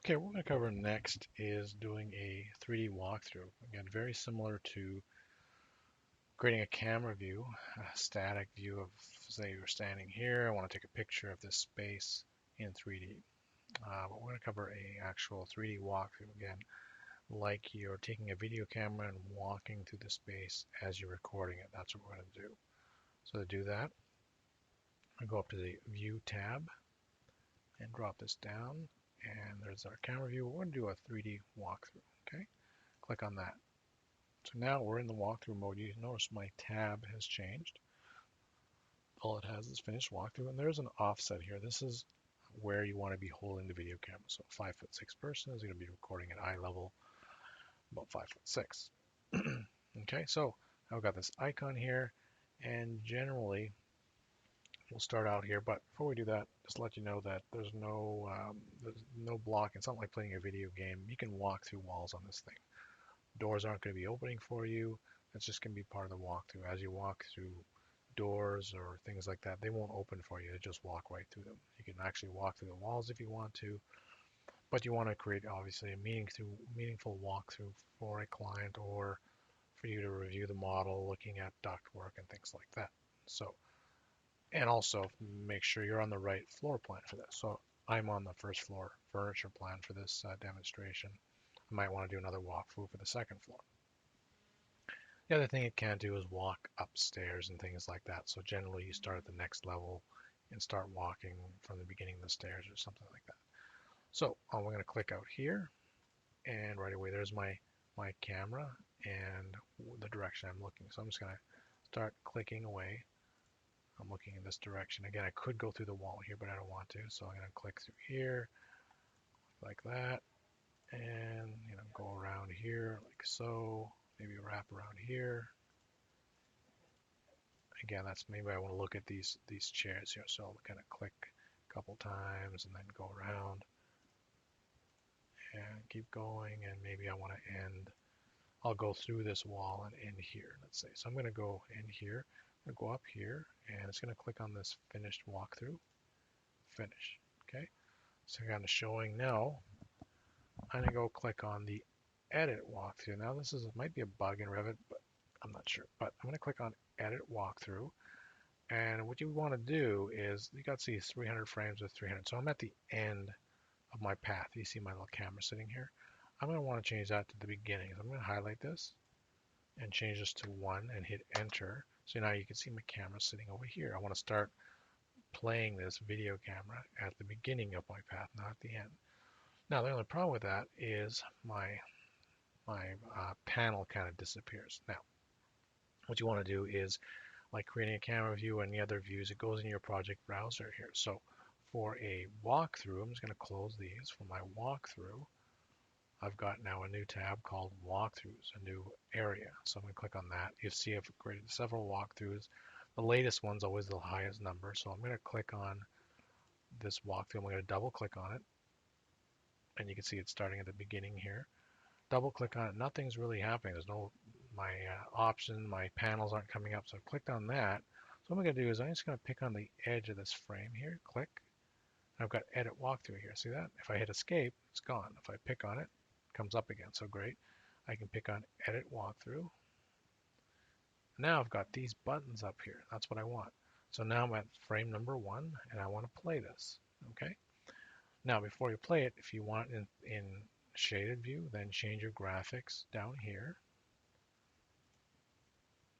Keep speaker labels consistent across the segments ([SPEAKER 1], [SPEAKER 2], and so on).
[SPEAKER 1] Okay, what we're going to cover next is doing a 3D walkthrough. Again, very similar to creating a camera view, a static view of, say, you're standing here. I want to take a picture of this space in 3D. But we're going to cover a actual 3D walkthrough again, like you're taking a video camera and walking through the space as you're recording it. That's what we're going to do. So to do that, I go up to the View tab and drop this down, and there's our camera view. We're going to do a 3D walkthrough. Okay, click on that. So now we're in the walkthrough mode. You notice my tab has changed. All it has is finished walkthrough, and there's an offset here. This is where you want to be holding the video camera. So a 5'6" person is going to be recording at eye level, about 5'6". Okay, so I've got this icon here, and generally we'll start out here. But before we do that, just let you know that there's no blocking. It's not like playing a video game. You can walk through walls on this thing. Doors aren't going to be opening for you. That's just going to be part of the walkthrough. As you walk through doors or things like that, they won't open for you. They just walk right through them. You can actually walk through the walls if you want to, but you want to create obviously a meaningful walkthrough for a client or for you to review the model, looking at ductwork and things like that. So, and also make sure you're on the right floor plan for this. So I'm on the first floor furniture plan for this demonstration. I might want to do another walkthrough for the second floor. The other thing it can do is walk upstairs and things like that. So generally you start at the next level and start walking from the beginning of the stairs or something like that. So we're going to click out here, and right away there's my camera and the direction I'm looking. So I'm just going to start clicking away. I'm looking in this direction. Again, I could go through the wall here, but I don't want to. So I'm going to click through here like that, and go around here like so. Maybe wrap around here. Again, that's maybe I want to look at these chairs here. So I'll kind of click a couple times and then go around and keep going. And maybe I want to end. I'll go through this wall and end here, let's say. So I'm going to go in here. I'm going to go up here, and it's going to click on this finished walkthrough. Finish. Okay. So kind of showing now. I'm going to go click on the edit walkthrough. Now this might be a bug in Revit, but I'm not sure. But I'm going to click on edit walkthrough, and what you want to do is you got to see 300 frames with 300. So I'm at the end of my path. You see my little camera sitting here. I'm going to want to change that to the beginning. So I'm going to highlight this and change this to 1 and hit enter. So now you can see my camera sitting over here. I want to start playing this video camera at the beginning of my path, not at the end. Now the only problem with that is my panel kind of disappears. Now what you want to do is, like creating a camera view and the other views, it goes in your project browser here. So for a walkthrough, I'm just going to close these. For my walkthrough, I've got now a new tab called Walkthroughs, a new area. So I'm going to click on that. You see I've created several walkthroughs. The latest one's always the highest number. So I'm going to click on this walkthrough. I'm going to double click on it. And you can see it's starting at the beginning here. Double click on it. Nothing's really happening. There's no, my option, my panels aren't coming up. So I clicked on that. So what I'm going to do is I'm just going to pick on the edge of this frame here. Click. I've got edit walkthrough here. See that? If I hit escape, it's gone. If I pick on it, it comes up again. So great. I can pick on edit walkthrough. Now I've got these buttons up here. That's what I want. So now I'm at frame number 1 and I want to play this. Okay. Now before you play it, if you want in shaded view, then change your graphics down here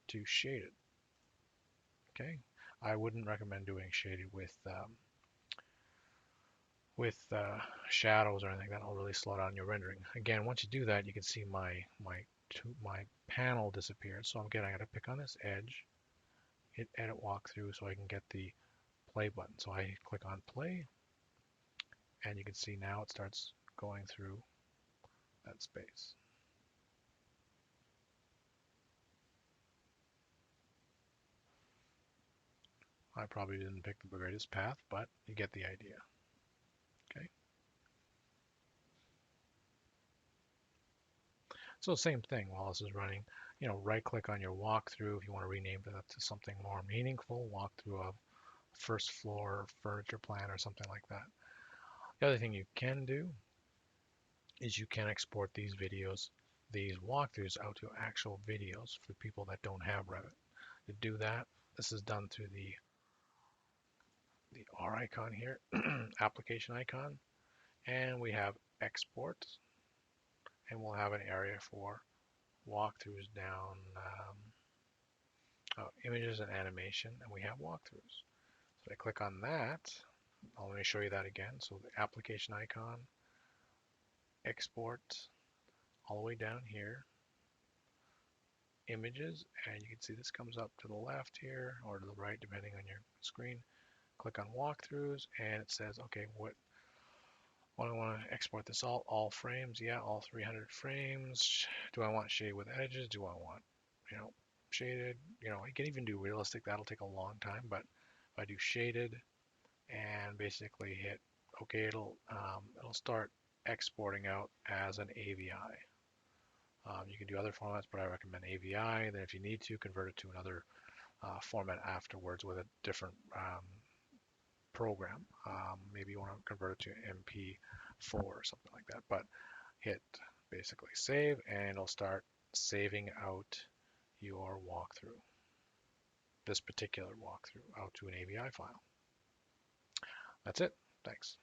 [SPEAKER 1] to shaded. Okay. I wouldn't recommend doing shaded with shadows or anything. That'll really slow down your rendering. Again, once you do that, you can see my panel disappeared. So again, I got to pick on this edge, hit edit walkthrough so I can get the play button. So I click on play, and you can see now it starts going through that space. I probably didn't pick the greatest path, but you get the idea. Okay. So same thing while this is running, right click on your walkthrough if you want to rename that to something more meaningful, walkthrough of first floor furniture plan or something like that. The other thing you can do is you can export these videos, these walkthroughs out to actual videos for people that don't have Revit. To do that, this is done through the R icon here, application icon, and we have export, and we'll have an area for walkthroughs down images and animation, and we have walkthroughs. So I click on that. Let me show you that again. So the application icon, export, all the way down here, images, and you can see this comes up to the left here or to the right depending on your screen. Click on walkthroughs and it says, okay, what do I want to export this all frames? Yeah, all 300 frames. Do I want shaded with edges? Do I want, shaded? I can even do realistic. That'll take a long time, but if I do shaded and basically hit okay, it'll start exporting out as an AVI. You can do other formats, but I recommend AVI. Then if you need to, convert it to another format afterwards with a different program. Maybe you want to convert it to MP4 or something like that. But hit basically save, and it'll start saving out your walkthrough, this particular walkthrough, out to an AVI file. That's it. Thanks.